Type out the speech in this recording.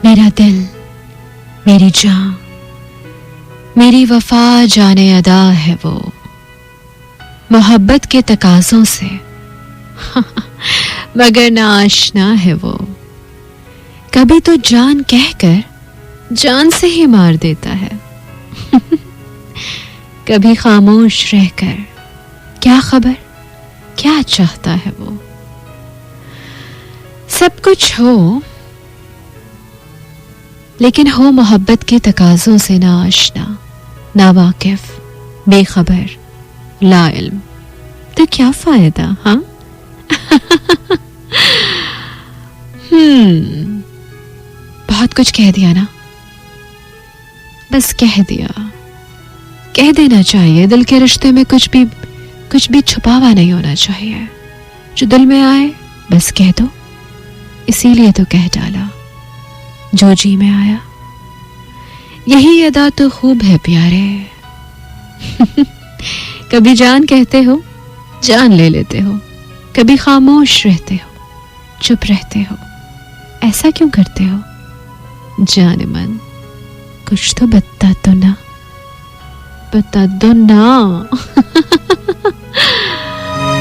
मेरा दिल, मेरी जान, मेरी वफा जाने अदा है वो, मोहब्बत के तकाज़ों से मगर ना आशना है वो। कभी तो जान कहकर जान से ही मार देता है कभी खामोश रहकर क्या खबर क्या चाहता है वो। सब कुछ हो लेकिन हो मोहब्बत के तकाज़ों से ना आशना, ना वाकिफ, बेखबर, ला इल्म, तो क्या फायदा। हाँ बहुत कुछ कह दिया ना, बस कह दिया। कह देना चाहिए, दिल के रिश्ते में कुछ भी छुपा हुआ नहीं होना चाहिए। जो दिल में आए बस कह दो, इसीलिए तो कह डाला जो जी में आया। यही अदा तो खूब है प्यारे कभी जान कहते हो, जान ले लेते हो, कभी खामोश रहते हो, चुप रहते हो। ऐसा क्यों करते हो जाने मन, कुछ तो बता दो ना, बता दो ना